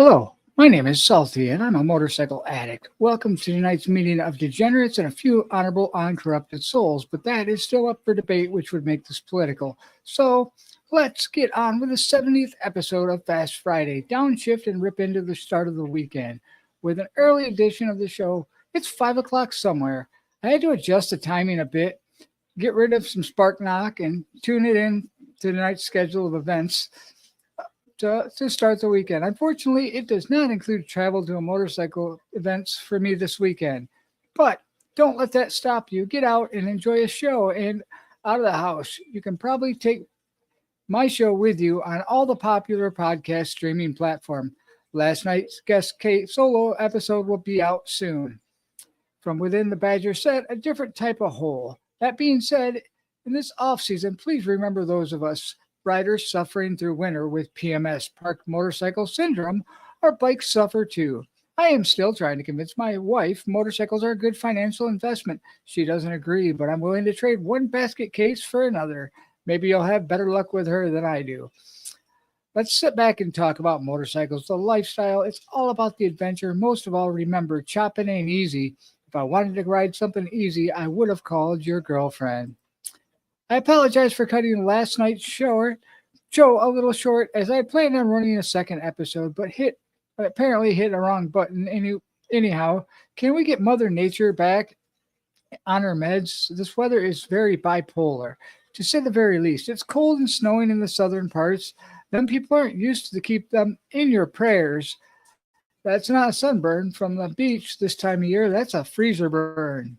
Hello, my name is Salty, and I'm a motorcycle addict. Welcome to tonight's meeting of degenerates and a few honorable, uncorrupted souls, but that is still up for debate, which would make this political. So let's get on with the 70th episode of Fast Friday. Downshift and rip into the start of the weekend. With an early edition of the show, it's 5 o'clock somewhere. I had to adjust the timing a bit, get rid of some spark knock, and tune it in to tonight's schedule of events to start the weekend. Unfortunately, it does not include travel to a motorcycle events for me this weekend. But don't let that stop you. Get out and enjoy a show and out of the house. You can probably take my show with you on all the popular podcast streaming platform. Last night's guest Kate solo episode will be out soon. From within the Badger set, a different type of hole. That being said, in this off season, please remember those of us riders suffering through winter with PMS, parked motorcycle syndrome. Our bikes suffer too. I am still trying to convince my wife motorcycles are a good financial investment. She doesn't agree, but I'm willing to trade one basket case for another. Maybe you'll have better luck with her than I do. Let's sit back and talk about motorcycles, the lifestyle. It's all about the adventure. Most of all, remember, chopping ain't easy. If I wanted to ride something easy, I would have called your girlfriend. I apologize for cutting last night's show a little short, as I planned on running a second episode, but apparently hit a wrong button. Anyhow, can we get Mother Nature back on her meds? This weather is very bipolar, to say the very least. It's cold and snowing in the southern parts. Them people aren't used to keep them in your prayers. That's not a sunburn from the beach this time of year. That's a freezer burn.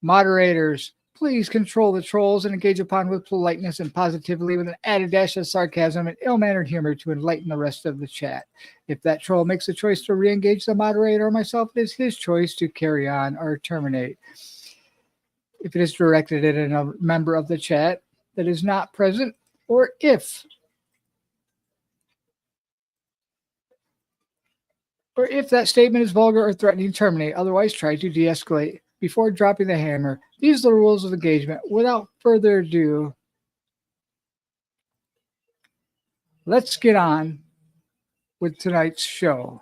Moderators, please control the trolls and engage upon with politeness and positively with an added dash of sarcasm and ill-mannered humor to enlighten the rest of the chat. If that troll makes a choice to re-engage the moderator or myself, it is his choice to carry on or terminate. If it is directed at a member of the chat that is not present, or if that statement is vulgar or threatening, terminate. Otherwise, try to de-escalate before dropping the hammer. These are the rules of engagement. Without further ado, let's get on with tonight's show.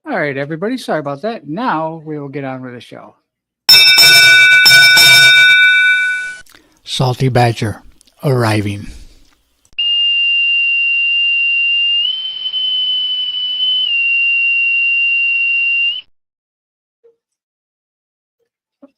All right, everybody, sorry about that. Now we will get on with the show. Salty Badger arriving.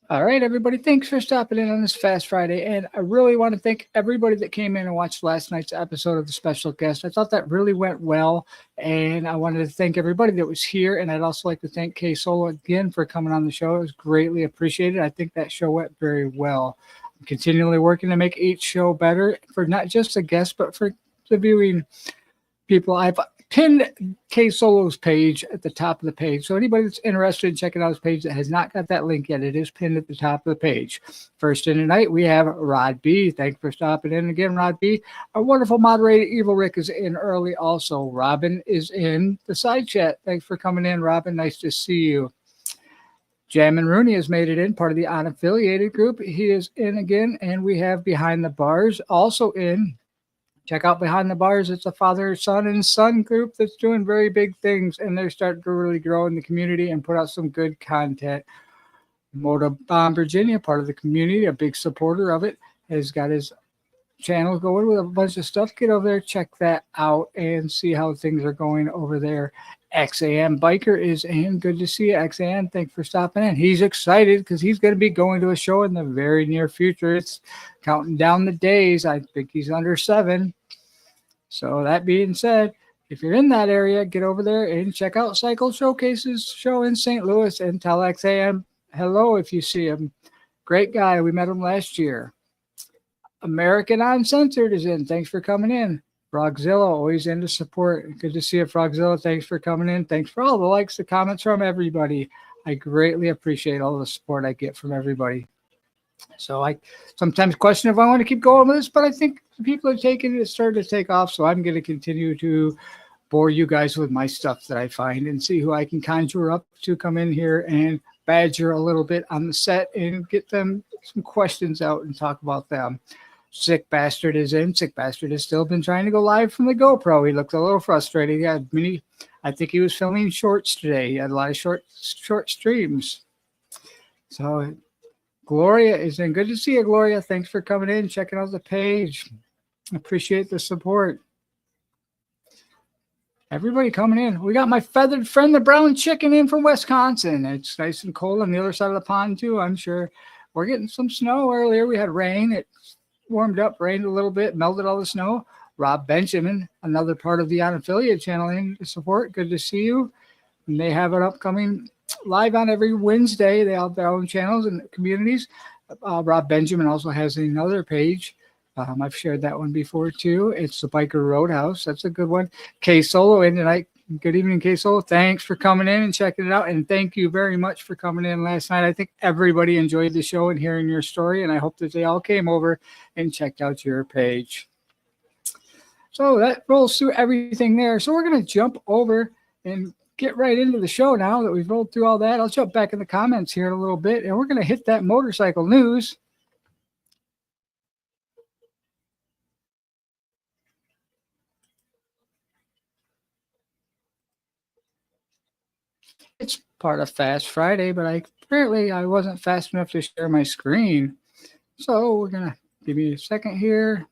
All right, everybody, thanks for stopping in on this Fast Friday. And I really want to thank everybody that came in and watched last night's episode of The Special Guest. I thought that really went well. And I wanted to thank everybody that was here. And I'd also like to thank Kay Solo again for coming on the show. It was greatly appreciated. I think that show went very well. I'm continually working to make each show better for not just the guests, but for the viewing people. I've pinned K Solo's page at the top of the page. So anybody that's interested in checking out his page that has not got that link yet, it is pinned at the top of the page. First in tonight, we have Rod B. Thanks for stopping in again, Rod B. Our wonderful moderator, Evil Rick, is in early also. Robin is in the side chat. Thanks for coming in, Robin. Nice to see you. Jammin' Rooney has made it in, part of the unaffiliated group. He is in again. And we have Behind the Bars also in. Check out Behind the Bars. It's a father, son, and son group that's doing very big things, and they're starting to really grow in the community and put out some good content. Motorbomb Virginia, part of the community, a big supporter of it, has got his channel going with a bunch of stuff. Get over there, check that out, and see how things are going over there. XAM Biker is in. Good to see you, XAM. Thanks for stopping in. He's excited because he's going to be going to a show in the very near future. It's counting down the days. I think he's under 7. So that being said, if you're in that area, get over there and check out Cycle Showcase's show in St. Louis and tell XAM hello if you see him. Great guy. We met him last year. American Uncensored is in. Thanks for coming in. Frogzilla, always in to support. Good to see you, Frogzilla. Thanks for coming in. Thanks for all the likes, the comments from everybody. I greatly appreciate all the support I get from everybody. So I sometimes question if I want to keep going with this, but I think the people are taking it. It's starting to take off, so I'm going to continue to bore you guys with my stuff that I find and see who I can conjure up to come in here and badger a little bit on the set and get them some questions out and talk about them. Sick Bastard is in. Sick Bastard has still been trying to go live from the GoPro. He looked a little frustrated. He had many. I think he was filming shorts today. He had a lot of short streams. So Gloria is in. Good to see you, Gloria. Thanks for coming in, checking out the page. Appreciate the support. Everybody coming in. We got my feathered friend, the brown chicken, in from Wisconsin. It's nice and cold on the other side of the pond, too, I'm sure. We're getting some snow earlier. We had rain. It warmed up, rained a little bit, melted all the snow. Rob Benjamin, another part of the Unaffiliate channel, in to support. Good to see you. And they have it upcoming live on every Wednesday. They have their own channels and communities. Rob Benjamin also has another page. I've shared that one before, too. It's the Biker Roadhouse. That's a good one. K Solo in tonight. Good evening, K Solo. Thanks for coming in and checking it out. And thank you very much for coming in last night. I think everybody enjoyed the show and hearing your story. And I hope that they all came over and checked out your page. So that rolls through everything there. So we're going to jump over and get right into the show now that we've rolled through all that. I'll jump back in the comments here in a little bit. And we're going to hit that motorcycle news. It's part of Fast Friday, but apparently I wasn't fast enough to share my screen. So we're going to give me a second here.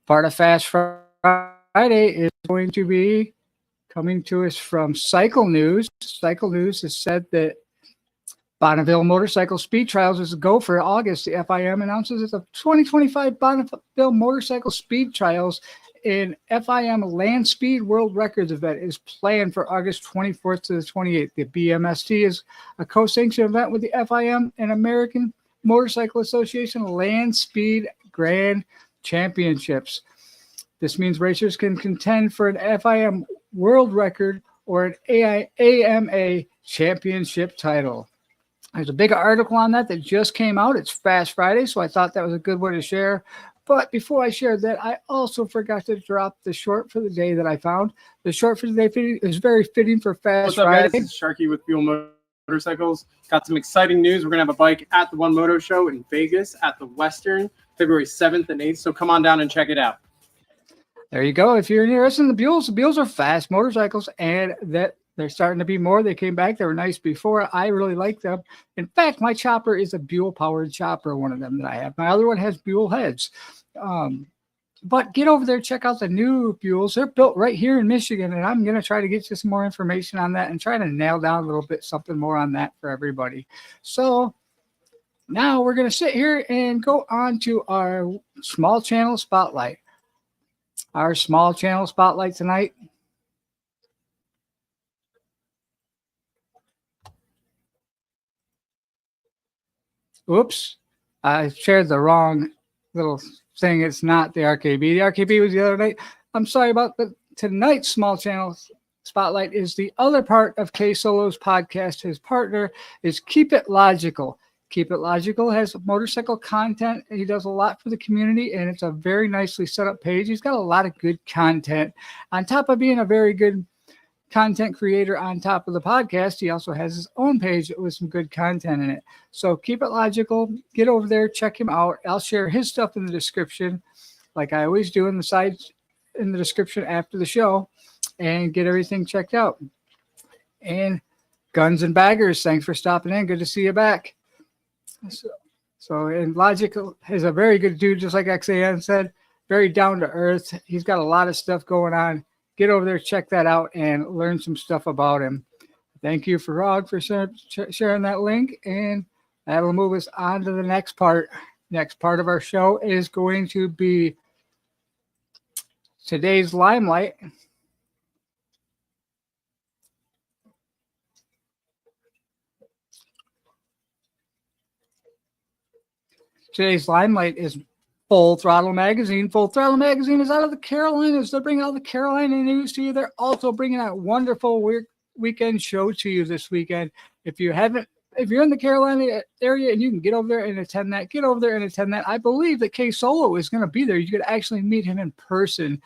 Part of Fast Friday is going to be coming to us from Cycle News. Cycle News has said that Bonneville Motorcycle Speed Trials is a go for August. The FIM announces that the 2025 Bonneville Motorcycle Speed Trials in FIM Land Speed World Records event is planned for August 24th to the 28th. The BMST is a co-sanctioned event with the FIM and American Motorcycle Association Land Speed Grand Championships. This means racers can contend for an FIM world record or an AMA championship title. There's a big article on that just came out. It's Fast Friday, so I thought that was a good one to share. But before I shared that, I also forgot to drop the short for the day that I found. The short for the day is very fitting for Fast Friday. What's up, guys? It's Sharky with Fuel Motorcycles. Got some exciting news. We're going to have a bike at the One Moto Show in Vegas at the Western, February 7th and 8th. So come on down and check it out. There you go. If you're interested in the Buells are fast motorcycles, and that they're starting to be more. They came back. They were nice before. I really like them. In fact, my chopper is a Buell-powered chopper, one of them that I have. My other one has Buell heads. But get over there, check out the new Buells. They're built right here in Michigan, and I'm going to try to get you some more information on that and try to nail down a little bit something more on that for everybody. So now we're going to sit here and go on to our small channel spotlight. Our small channel spotlight tonight. Oops, I shared the wrong little thing. It's not the RKB. The RKB was the other night. I'm sorry about that. Tonight's small channel spotlight is the other part of K Solo's podcast. His partner is Keep It Logical. Keep It Logical has motorcycle content. He does a lot for the community, and it's a very nicely set up page. He's got a lot of good content. On top of being a very good content creator on top of the podcast, he also has his own page with some good content in it. So Keep It Logical. Get over there, check him out. I'll share his stuff in the description, like I always do in the sides in the description after the show, and get everything checked out. And Guns and Baggers, thanks for stopping in. Good to see you back. And Logic is a very good dude, just like XAN said. Very down to earth. He's got a lot of stuff going on. Get over there, check that out, and learn some stuff about him. Thank you for Rog for sharing that link, and that'll move us on to the next part. Next part of our show is going to be today's Limelight. Today's Limelight is Full Throttle Magazine. Full Throttle Magazine is out of the Carolinas. They're bringing all the Carolina news to you. They're also bringing a wonderful weekend show to you this weekend. If you're in the Carolina area and you can get over there and attend that, get over there and attend that. I believe that K Solo is going to be there. You could actually meet him in person.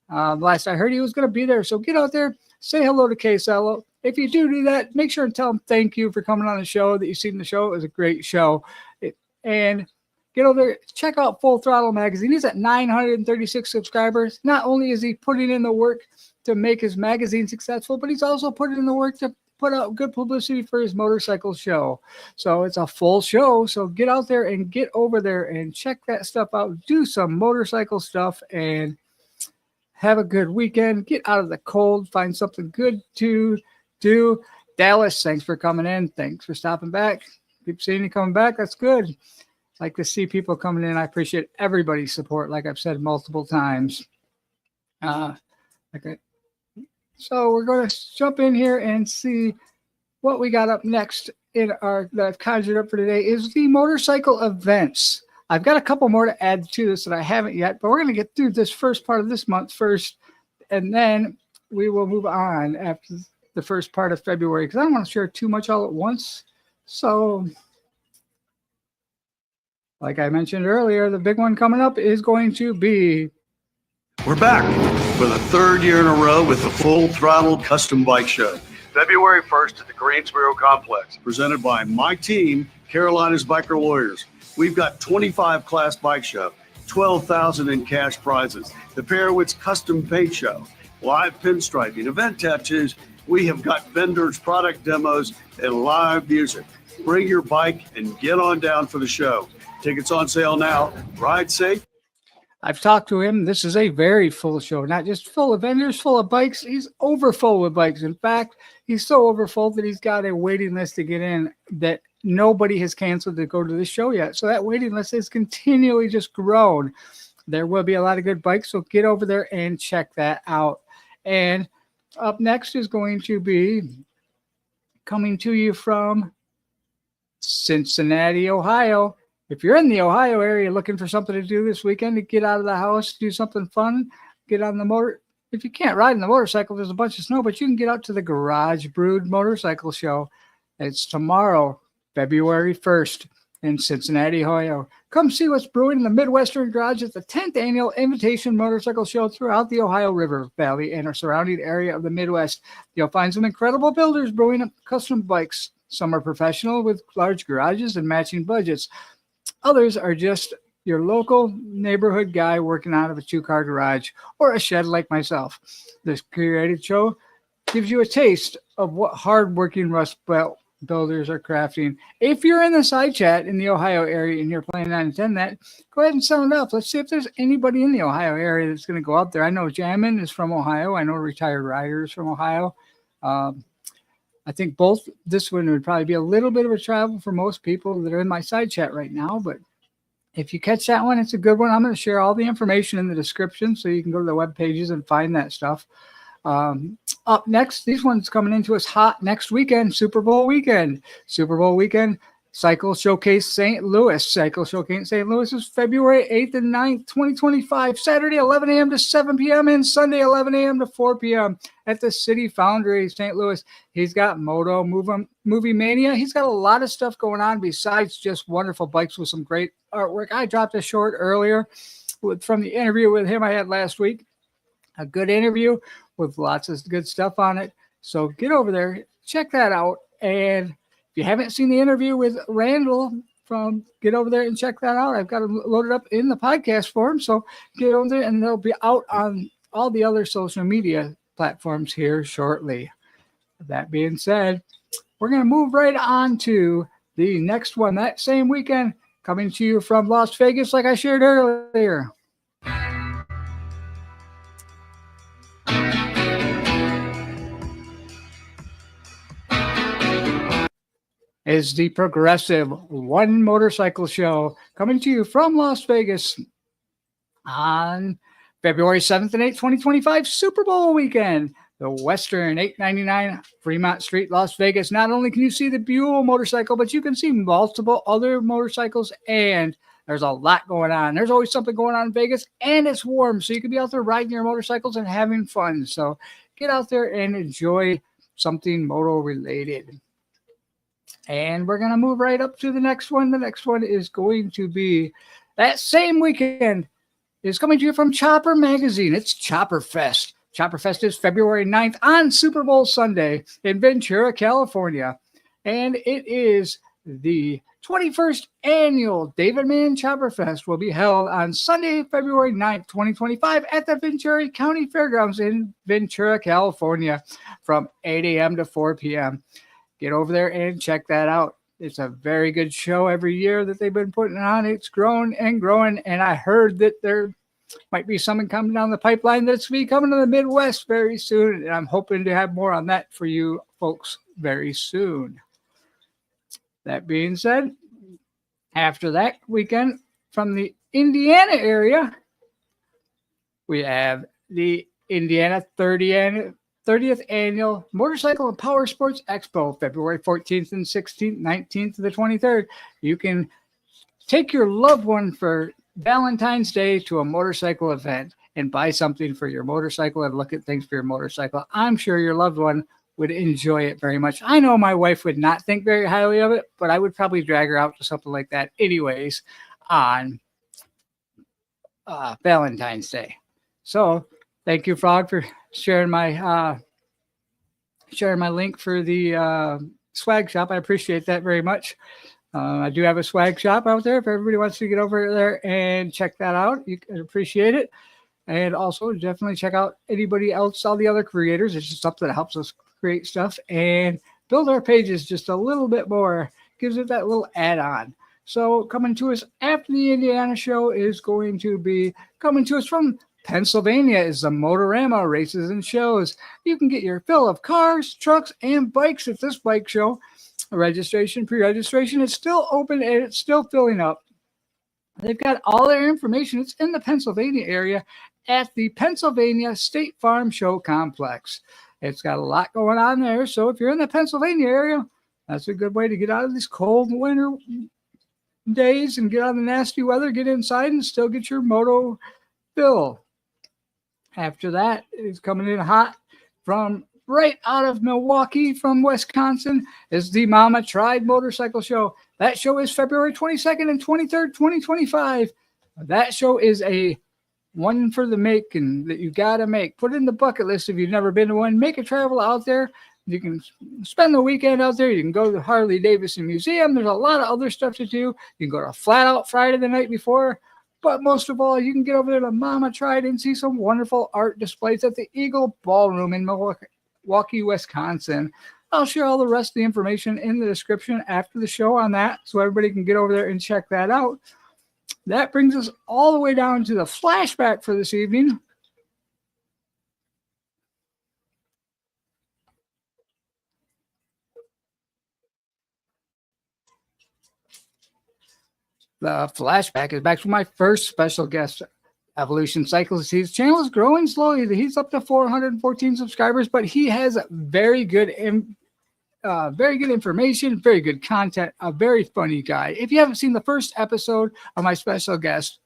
Last I heard, he was going to be there. So get out there, say hello to K Solo. If you do that, make sure and tell him thank you for coming on the show, that you've seen the show. It was a great show. And get over there, check out Full Throttle Magazine. He's at 936 subscribers. Not only is he putting in the work to make his magazine successful, but he's also putting in the work to put out good publicity for his motorcycle show. So it's a full show. So get out there and get over there and check that stuff out. Do some motorcycle stuff and have a good weekend. Get out of the cold. Find something good to do. Dallas, thanks for coming in. Thanks for stopping back. Keep seeing you coming back. That's good. Like to see people coming in. I appreciate everybody's support, like I've said multiple times. So we're going to jump in here and see what we got up next that I've conjured up for today is the motorcycle events. I've got a couple more to add to this that I haven't yet, but we're going to get through this first part of this month first, and then we will move on after the first part of February because I don't want to share too much all at once. So like I mentioned earlier, the big one coming up is going to be... We're back for the third year in a row with the Full Throttle Custom Bike Show. February 1st at the Greensboro Complex. Presented by my team, Carolina's Biker Lawyers. We've got 25 class bike show, 12,000 in cash prizes, the Perowitz Custom Paint Show, live pinstriping, event tattoos. We have got vendors, product demos, and live music. Bring your bike and get on down for the show. Tickets on sale now. Ride safe. I've talked to him. This is a very full show, not just full of vendors, full of bikes. He's overfull with bikes. In fact, he's so overfull that he's got a waiting list to get in that nobody has canceled to go to the show yet. So that waiting list has continually just grown. There will be a lot of good bikes, so get over there and check that out. And up next is going to be coming to you from Cincinnati, Ohio. If you're in the Ohio area looking for something to do this weekend, to get out of the house, do something fun, get on the motor. If you can't ride on the motorcycle, there's a bunch of snow, but you can get out to the Garage Brewed Motorcycle Show. It's tomorrow, February 1st in Cincinnati, Ohio. Come see what's brewing in the Midwestern Garage at the 10th Annual Invitation Motorcycle Show throughout the Ohio River Valley and our surrounding area of the Midwest. You'll find some incredible builders brewing up custom bikes. Some are professional with large garages and matching budgets. Others are just your local neighborhood guy working out of a two-car garage or a shed like myself. This curated show gives you a taste of what hard-working Rust Belt builders are crafting. If you're in the side chat in the Ohio area and you're planning on attending that, go ahead and sign up. Let's see if there's anybody in the Ohio area that's going to go out there. I know Jammin is from Ohio. I know Retired Rider is from Ohio. I think both this one would probably be a little bit of a travel for most people that are in my side chat right now. But if you catch that one, it's a good one. I'm going to share all the information in the description so you can go to the web pages and find that stuff. Up next, these ones coming into us hot next weekend, Super Bowl weekend. Super Bowl weekend, Cycle Showcase St. Louis. Cycle Showcase St. Louis is February 8th and 9th, 2025, Saturday 11 a.m. to 7 p.m. and Sunday 11 a.m. to 4 p.m. at the City Foundry, St. Louis. He's got Moto Movie Mania. He's got a lot of stuff going on besides just wonderful bikes with some great artwork. I dropped a short earlier from the interview with him I had last week. A good interview with lots of good stuff on it. So get over there, check that out. And if you haven't seen the interview with Randall, get over there and check that out. I've got it loaded up in the podcast form. So get over there and they'll be out on all the other social media platforms here shortly. That being said, we're going to move right on to the next one that same weekend, coming to you from Las Vegas, like I shared earlier. Is the Progressive One Motorcycle Show, coming to you from Las Vegas on February 7th and 8th, 2025, Super Bowl weekend. The Western 899 Fremont Street, Las Vegas. Not only can you see the Buell motorcycle, but you can see multiple other motorcycles, and there's a lot going on. There's always something going on in Vegas, and it's warm, so you can be out there riding your motorcycles and having fun. So get out there and enjoy something moto-related. And we're going to move right up to the next one. The next one is going to be that same weekend. Is coming to you from Chopper Magazine. It's Chopper Fest. Chopper Fest is February 9th on Super Bowl Sunday in Ventura, California. And it is the 21st annual David Mann Chopper Fest will be held on Sunday, February 9th, 2025 at the Ventura County Fairgrounds in Ventura, California from 8 a.m. to 4 p.m. Get over there and check that out. It's a very good show every year that they've been putting on. It's grown and growing, and I heard that there might be something coming down the pipeline that's be coming to the Midwest very soon, and I'm hoping to have more on that for you folks very soon. That being said, after that weekend from the Indiana area, we have the Indiana 30th Annual Motorcycle and Power Sports Expo, February 14th and 16th, 19th to the 23rd. You can take your loved one for Valentine's Day to a motorcycle event and buy something for your motorcycle and look at things for your motorcycle. I'm sure your loved one would enjoy it very much. I know my wife would not think very highly of it, but I would probably drag her out to something like that anyways on Valentine's Day. So thank you, Frog, for sharing my link for the swag shop. I appreciate that very much. I do have a swag shop out there. If everybody wants to get over there and check that out, you can appreciate it. And also definitely check out anybody else, all the other creators. It's just something that helps us create stuff and build our pages just a little bit more. Gives it that little add-on. So coming to us after the Indiana show is going to be coming to us from Pennsylvania is the Motorama Races and Shows. You can get your fill of cars, trucks, and bikes at this bike show. Registration, pre-registration is still open and it's still filling up. They've got all their information. It's in the Pennsylvania area at the Pennsylvania State Farm Show Complex. It's got a lot going on there. So if you're in the Pennsylvania area, that's a good way to get out of these cold winter days and get out of the nasty weather, get inside and still get your moto fill. After that, it's coming in hot from right out of Milwaukee from Wisconsin is the Mama Tried Motorcycle Show. That show is February 22nd and 23rd, 2025. That show is a one for the making that you got to make. Put it in the bucket list if you've never been to one. Make a travel out there. You can spend the weekend out there. You can go to the Harley Davidson Museum. There's a lot of other stuff to do. You can go to Flat Out Friday the night before. But most of all, you can get over there to Mama Tried and see some wonderful art displays at the Eagle Ballroom in Milwaukee, Wisconsin. I'll share all the rest of the information in the description after the show on that so everybody can get over there and check that out. That brings us all the way down to the flashback for this evening. The flashback is back to my first special guest, Evolution Cycles. His channel is growing slowly. He's up to 414 subscribers, but he has very good information, very good content, a very funny guy. If you haven't seen the first episode of my special guest,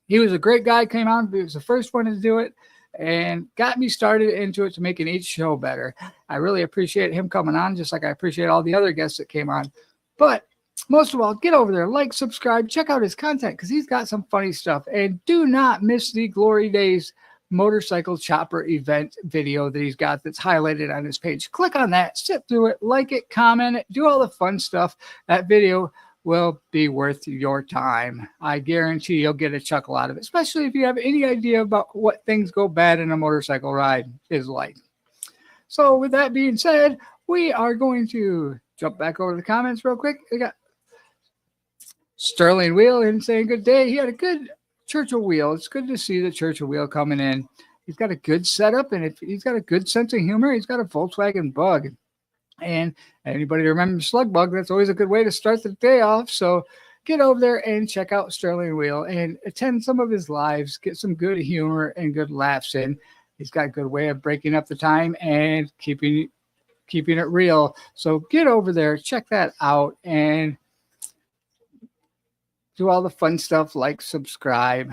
he was a great guy, came on. He was the first one to do it and got me started into it to making each show better. I really appreciate him coming on, just like I appreciate all the other guests that came on. But most of all, get over there, like, subscribe, check out his content because he's got some funny stuff. And do not miss the Glory Days motorcycle chopper event video that he's got that's highlighted on his page. Click on that, sit through it, like it, comment it, do all the fun stuff. That video will be worth your time. I guarantee you'll get a chuckle out of it, especially if you have any idea about what things go bad in a motorcycle ride is like. So with that being said, we are going to jump back over the comments real quick. We got Sterling Wheel in saying good day. He had a good Churchill wheel. It's good to see the Churchill wheel coming in. He's got a good setup, and he's got a good sense of humor. He's got a Volkswagen Bug. And anybody remember Slug Bug, that's always a good way to start the day off. So get over there and check out Sterling Wheel and attend some of his lives. Get some good humor and good laughs in. He's got a good way of breaking up the time and keeping it real. So get over there, check that out, and do all the fun stuff like subscribe.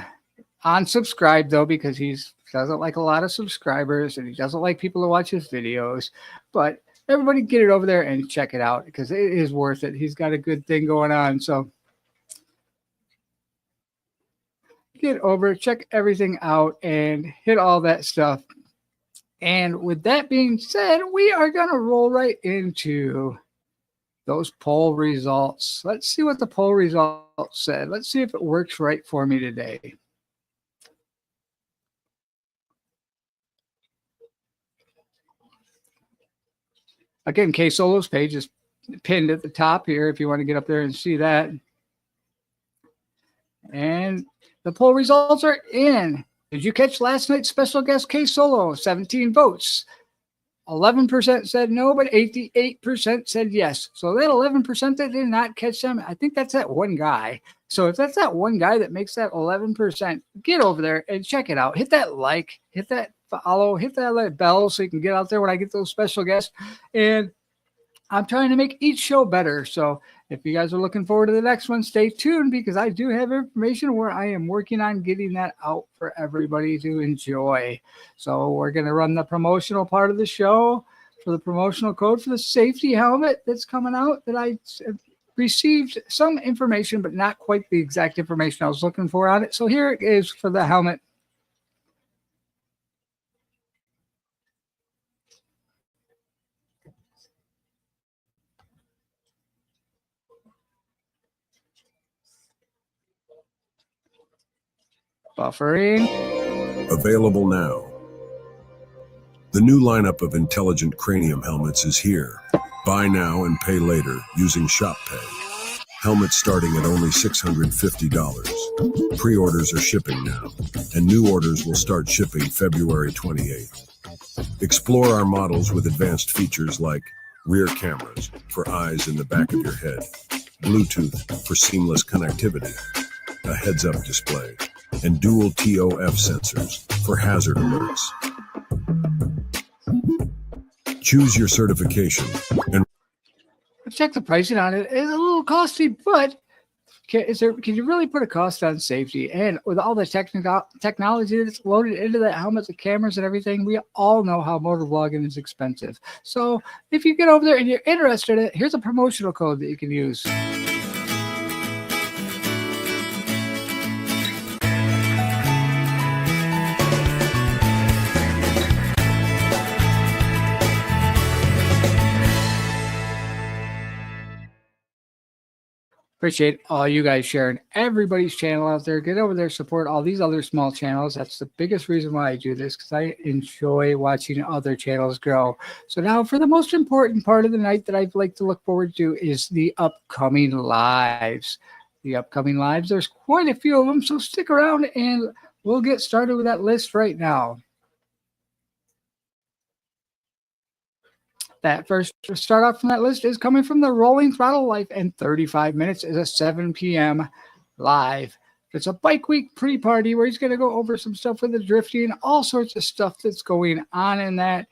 Unsubscribe though, because he doesn't like a lot of subscribers and he doesn't like people to watch his videos. But everybody get it over there and check it out because it is worth it. He's got a good thing going on. So get over, check everything out, and hit all that stuff. And with that being said, we are going to roll right into those poll results. Let's see what the poll results said. Let's see if it works right for me today. Again, K Solo's page is pinned at the top here if you want to get up there and see that. And the poll results are in. Did you catch last night's special guest K Solo? 17 votes. 11% said no, but 88% said yes. So that 11% that did not catch them, I think that's that one guy. So if that's that one guy that makes that 11%, get over there and check it out. Hit that like, hit that follow, hit that bell so you can get out there when I get those special guests. And I'm trying to make each show better. So if you guys are looking forward to the next one, stay tuned because I do have information where I am working on getting that out for everybody to enjoy. So we're going to run the promotional part of the show for the promotional code for the safety helmet that's coming out that I received some information, but not quite the exact information I was looking for on it. So here it is for the helmet. Buffering. Available now. The new lineup of intelligent cranium helmets is here. Buy now and pay later using Shop Pay. Helmets starting at only $650. Pre-orders are shipping now, and new orders will start shipping February 28th. Explore our models with advanced features like rear cameras for eyes in the back of your head, Bluetooth for seamless connectivity, a heads-up display, and dual TOF sensors for hazard alerts. Choose your certification and check the pricing on it. It's a little costly, but can you really put a cost on safety? And with all the technology that's loaded into that helmet, the cameras and everything, we all know how motorvlogging is expensive. So if you get over there and you're interested in it, here's a promotional code that you can use. Appreciate all you guys sharing everybody's channel out there. Get over there, support all these other small channels. That's the biggest reason why I do this, because I enjoy watching other channels grow. So now for the most important part of the night that I'd like to look forward to is the upcoming lives. The upcoming lives, there's quite a few of them, so stick around and we'll get started with that list right now. That first start off from that list is coming from the Rolling Throttle Life, and 35 minutes is a 7 p.m. live. It's a bike week pre-party where he's going to go over some stuff with the drifting, all sorts of stuff that's going on in that.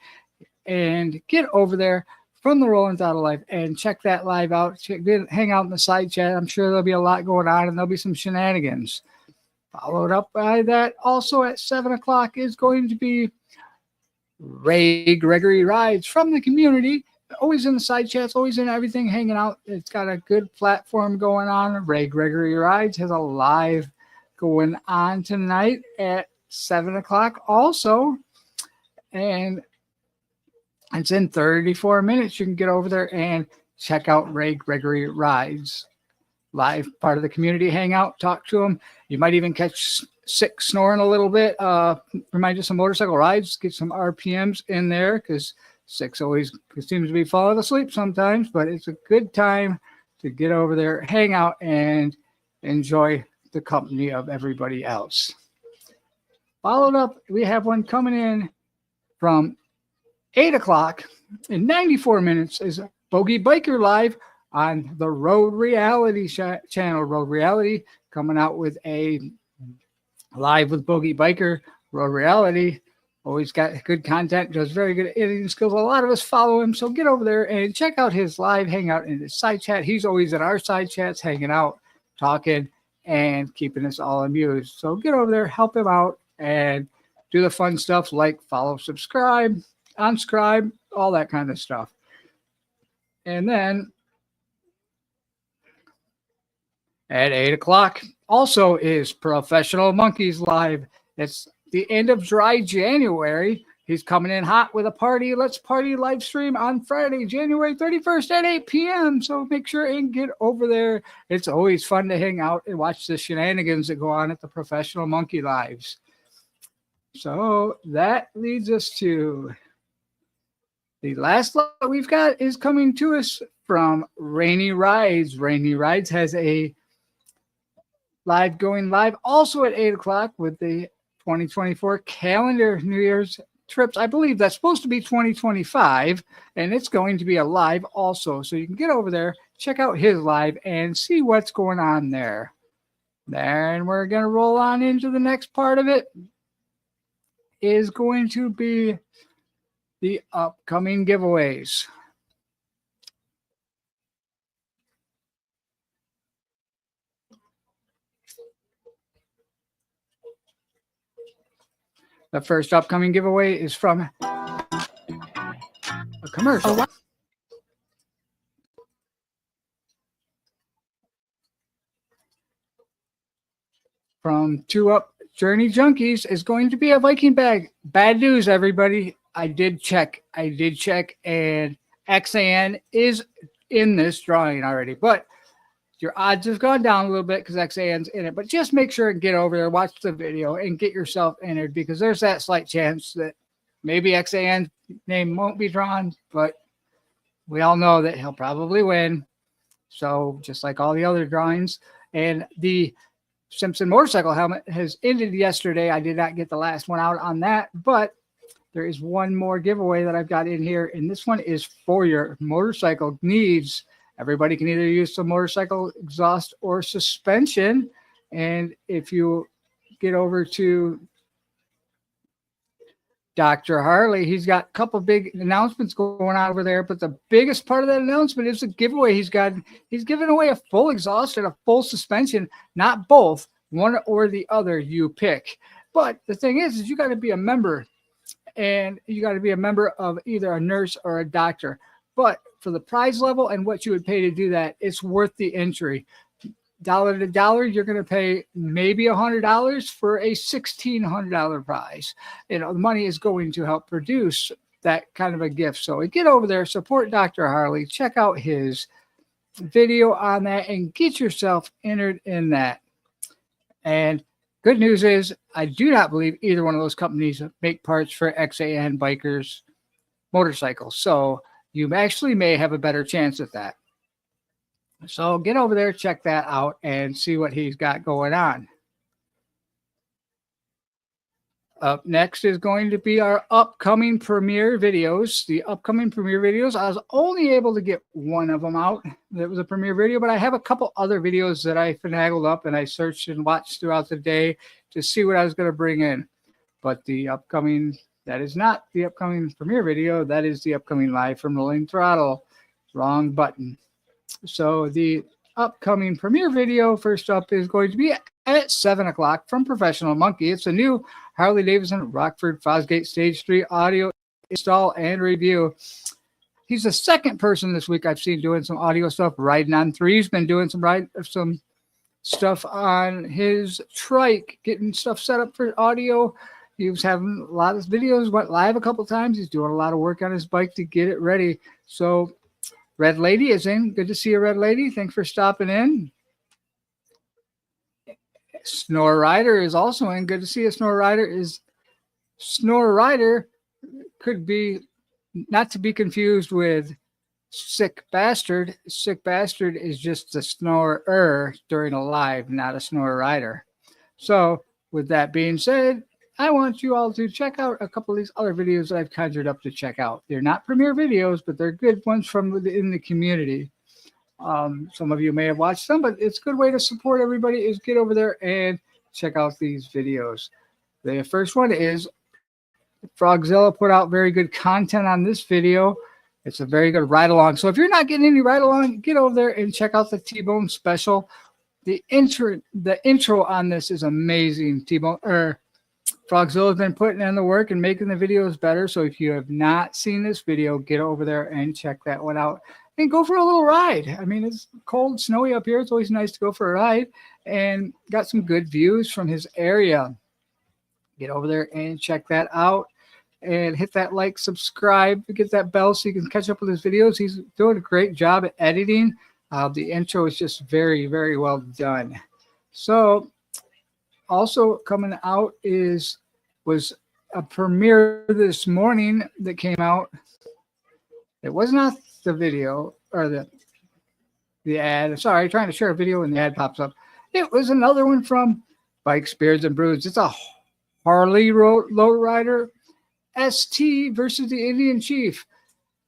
And get over there from the Rolling Throttle Life and check that live out. Hang out in the side chat. I'm sure there'll be a lot going on and there'll be some shenanigans. Followed up by that also at 7 o'clock is going to be Ray Gregory Rides from the community, always in the side chats, always in everything, hanging out. It's got a good platform going on. Ray Gregory Rides has a live going on tonight at 7 o'clock also, and it's in 34 minutes. You can get over there and check out Ray Gregory Rides live, part of the community hangout. Talk to him. You might even catch Sick snoring a little bit. Remind you some motorcycle rides, get some RPMs in there, because 6 always seems to be falling asleep sometimes, but it's a good time to get over there, hang out, and enjoy the company of everybody else. Followed up, we have one coming in from 8 o'clock in 94 minutes is Bogey Biker Live on the Road Reality channel. Road Reality coming out with a live with Bogey Biker. Road Reality always got good content, does very good editing skills. A lot of us follow him, so get over there and check out his live hangout in his side chat. He's always in our side chats, hanging out, talking, and keeping us all amused. So get over there, help him out, and do the fun stuff like follow, subscribe, unscribe, all that kind of stuff. And then at 8 o'clock also is Professional Monkeys Live. It's the end of dry January. He's coming in hot with a party. Let's party live stream on Friday, January 31st at 8 p.m. So make sure and get over there. It's always fun to hang out and watch the shenanigans that go on at the Professional Monkey Lives. So that leads us to the last lot we've got is coming to us from Rainy Rides. Rainy Rides has a live going live also at 8 o'clock with the 2024 calendar New Year's trips. I believe that's supposed to be 2025, and it's going to be a live also. So you can get over there, check out his live, and see what's going on there. Then we're going to roll on into the next part of it. Is going to be the upcoming giveaways. The first upcoming giveaway is from a commercial. From 2 Up Journey Junkies is going to be a Viking bag. Bad news, everybody. I did check, and XAN is in this drawing already, but your odds have gone down a little bit because XAN's in it. But just make sure and get over there, watch the video, and get yourself entered, because there's that slight chance that maybe XAN's name won't be drawn, but we all know that he'll probably win. So just like all the other drawings. And the Simpson motorcycle helmet has ended yesterday. I did not get the last one out on that, but there is one more giveaway that I've got in here, and this one is for your motorcycle needs. Everybody can either use some motorcycle exhaust or suspension. And if you get over to Dr. Harley, he's got a couple big announcements going on over there, but the biggest part of that announcement is the giveaway he's got. He's giving away a full exhaust and a full suspension, not both, one or the other you pick. But the thing is you got to be a member, and you got to be a member of either a nurse or a doctor. But for the prize level and what you would pay to do that, it's worth the entry. Dollar to dollar, you're going to pay maybe $100 for a $1,600 prize. You know, the money is going to help produce that kind of a gift. So get over there, support Dr. Harley, check out his video on that, and get yourself entered in that. And good news is, I do not believe either one of those companies make parts for XAN bikers motorcycles. So you actually may have a better chance at that. So get over there, check that out, and see what he's got going on. Up next is going to be our upcoming premiere videos. The upcoming premiere videos, I was only able to get one of them out. That was a premiere video, but I have a couple other videos that I finagled up and I searched and watched throughout the day to see what I was going to bring in. But the upcoming, that is not the upcoming premiere video. That is the upcoming live from Rolling Throttle. Wrong button. So the upcoming premiere video, first up, is going to be at 7 o'clock from Professional Monkey. It's a new Harley-Davidson Rockford Fosgate Stage 3 audio install and review. He's the second person this week I've seen doing some audio stuff. Riding on 3, he's been doing some stuff on his trike, getting stuff set up for audio. He was having a lot of videos, went live a couple times. He's doing a lot of work on his bike to get it ready. So Red Lady is in. Good to see you, Red Lady. Thanks for stopping in. Snore Rider is also in. Good to see you, Snore Rider. Snore Rider could be not to be confused with Sick Bastard. Sick Bastard is just a snorer during a live, not a snorer rider. So with that being said, I want you all to check out a couple of these other videos that I've conjured up to check out. They're not premiere videos, but they're good ones from within the community. Some of you may have watched them, but it's a good way to support everybody is get over there and check out these videos. The first one is Frogzilla put out very good content on this video. It's a very good ride along. So if you're not getting any ride along, get over there and check out the T-Bone special. The intro on this is amazing. Frogzilla has been putting in the work and making the videos better. So if you have not seen this video, get over there and check that one out and go for a little ride. I mean, it's cold, snowy up here. It's always nice to go for a ride, and got some good views from his area. Get over there and check that out, and hit that like, subscribe, get that bell so you can catch up with his videos. He's doing a great job at editing. The intro is just very, very well done. So also coming out was a premiere this morning that came out. It was not the video or the ad. Sorry, trying to share a video and the ad pops up. It was another one from Bikes, Beards, and Brews. It's a Harley lowrider ST versus the Indian Chief.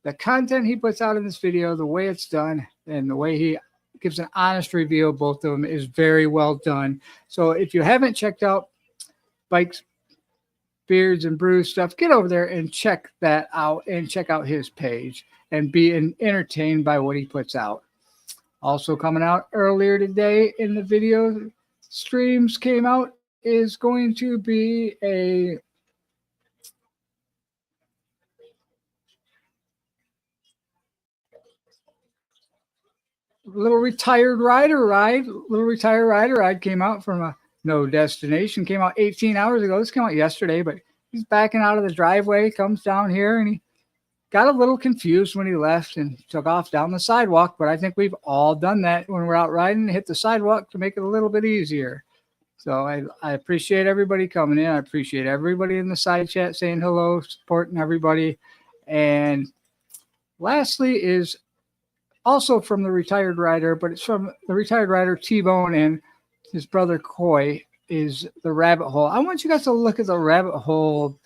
The content he puts out in this video, the way it's done, and the way he gives an honest review of both of them is very well done. So if you haven't checked out Bikes, Beards, and Brews stuff, get over there and check that out, and check out his page and be entertained by what he puts out. Also coming out earlier today in the video streams came out is going to be a little retired rider ride came out from a No Destination. Came out 18 hours ago. This came out yesterday, but he's backing out of the driveway, comes down here, and he got a little confused when he left and took off down the sidewalk. But I think we've all done that when we're out riding, hit the sidewalk to make it a little bit easier. So I appreciate everybody coming in. I appreciate everybody in the side chat saying hello, supporting everybody. And lastly is also from the retired rider, but it's from the retired rider T-Bone and his brother Coy, is the Rabbit Hole. I want you guys to look at the Rabbit Hole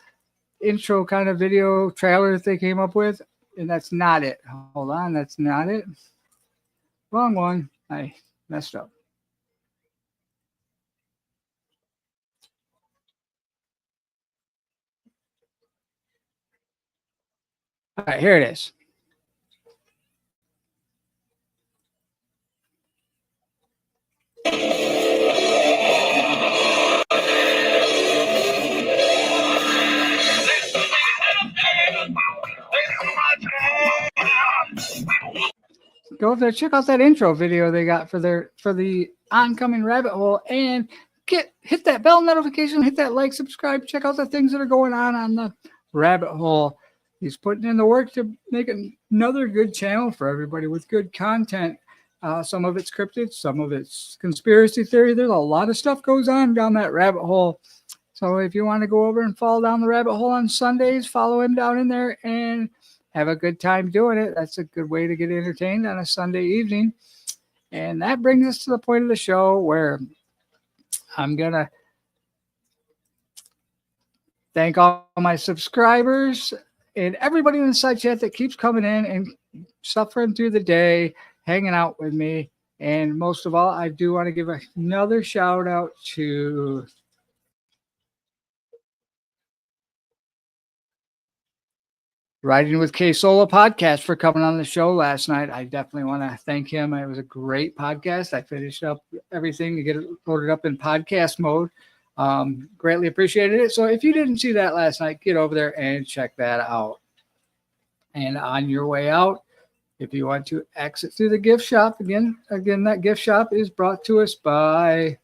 intro kind of video trailer that they came up with, and that's not it. Hold on, that's not it. Wrong one. I messed up. All right, here it is. Go over there, check out that intro video they got for the oncoming Rabbit Hole, and hit that bell notification, hit that like, subscribe, check out the things that are going on the Rabbit Hole. He's putting in the work to make another good channel for everybody with good content. Some of it's cryptid, some of it's conspiracy theory. There's a lot of stuff goes on down that rabbit hole. So if you want to go over and fall down the rabbit hole on Sundays, follow him down in there and have a good time doing it. That's a good way to get entertained on a Sunday evening. And that brings us to the point of the show where I'm going to thank all my subscribers and everybody in the side chat that keeps coming in and suffering through the day, hanging out with me. And most of all, I do want to give another shout out to Riding with K Solo podcast for coming on the show last night. I definitely want to thank him. It was a great podcast. I finished up everything to get it loaded up in podcast mode. Greatly appreciated it. So if you didn't see that last night, get over there and check that out. And on your way out, if you want to exit through the gift shop, again, that gift shop is brought to us by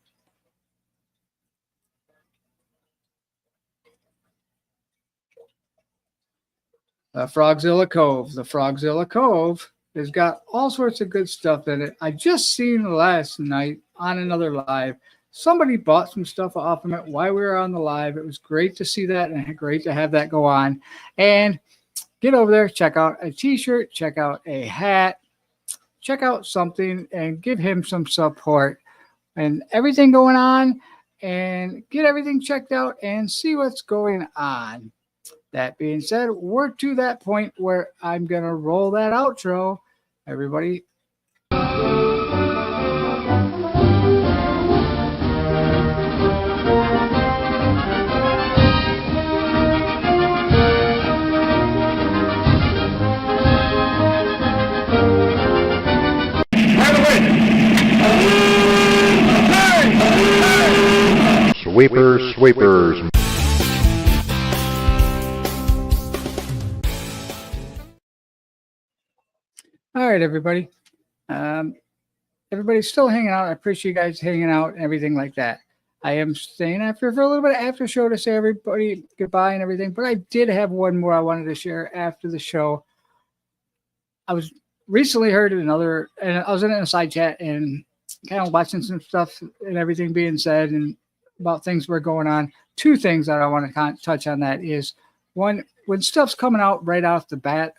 Frogzilla Cove. The Frogzilla Cove has got all sorts of good stuff in it. I just seen last night on another live, somebody bought some stuff off of it while we were on the live. It was great to see that and great to have that go on. And get over there, check out a t-shirt, check out a hat, check out something, and give him some support and everything going on, and get everything checked out and see what's going on. That being said, we're to that point where I'm going to roll that outro. Everybody. Sweepers, sweepers. All right, everybody. Everybody's still hanging out. I appreciate you guys hanging out and everything like that. I am staying after for a little bit of after show to say everybody goodbye and everything, but I did have one more I wanted to share after the show. I was recently heard another, and I was in a side chat and kind of watching some stuff and everything being said and about things were going on. Two things that I want to touch on that is, one, when stuff's coming out right off the bat,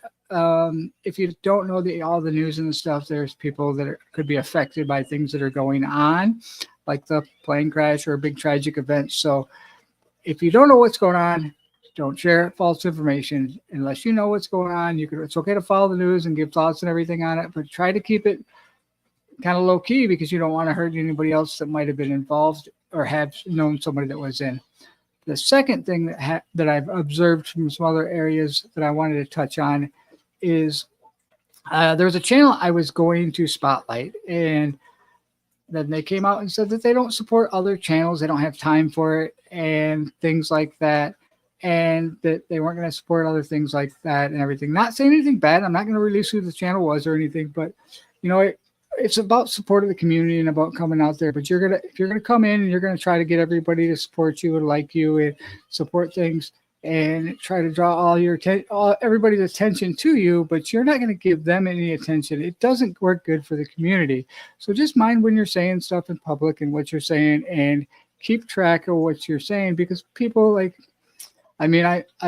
if you don't know all the news and the stuff, there's people that could be affected by things that are going on, like the plane crash or a big tragic event. So if you don't know what's going on, don't share false information unless you know what's going on. It's okay to follow the news and give thoughts and everything on it, but try to keep it kind of low key because you don't want to hurt anybody else that might have been involved or have known somebody that was in. The second thing that I've observed from some other areas that I wanted to touch on is there was a channel I was going to spotlight, and then they came out and said that they don't support other channels. They don't have time for it and things like that, and that they weren't going to support other things like that and everything. Not saying anything bad. I'm not going to release who the channel was or anything, but you know, it's about support of the community and about coming out there. But if you're gonna come in and you're gonna try to get everybody to support you and like you and support things and try to draw everybody's attention to you, but you're not going to give them any attention, it doesn't work good for the community. So just mind when you're saying stuff in public and what you're saying, and keep track of what you're saying, because people I've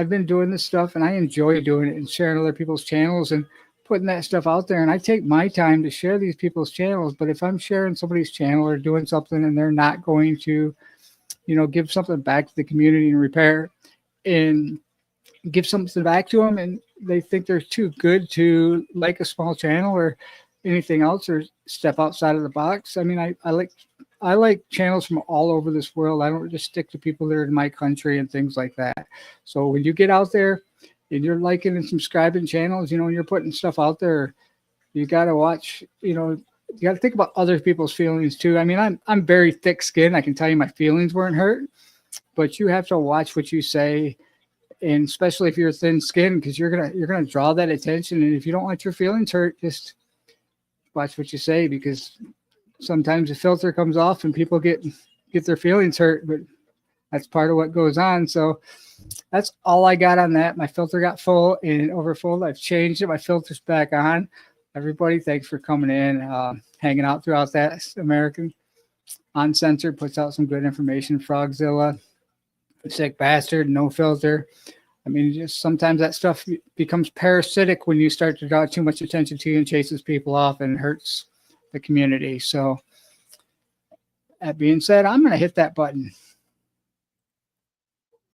been doing this stuff and I enjoy doing it and sharing other people's channels and putting that stuff out there, and I take my time to share these people's channels. But if I'm sharing somebody's channel or doing something and they're not going to, give something back to the community and repair and give something back to them, and they think they're too good to like a small channel or anything else or step outside of the box. I mean, I like channels from all over this world. I don't just stick to people that are in my country and things like that. So when you get out there and you're liking and subscribing channels, and you're putting stuff out there, you got to watch, you got to think about other people's feelings too. I mean, I'm very thick skinned. I can tell you my feelings weren't hurt, but you have to watch what you say, and especially if you're thin skinned, because you're gonna draw that attention. And if you don't want your feelings hurt, just watch what you say, because sometimes the filter comes off and people get their feelings hurt, but that's part of what goes on. So that's all I got on that. My filter got full and overfull. I've changed it. My filter's back on. Everybody, thanks for coming in, hanging out throughout that. American Uncensored puts out some good information. Frogzilla, Sick Bastard, No Filter. I mean, just sometimes that stuff becomes parasitic when you start to draw too much attention to you and chases people off and hurts the community. So that being said, I'm going to hit that button.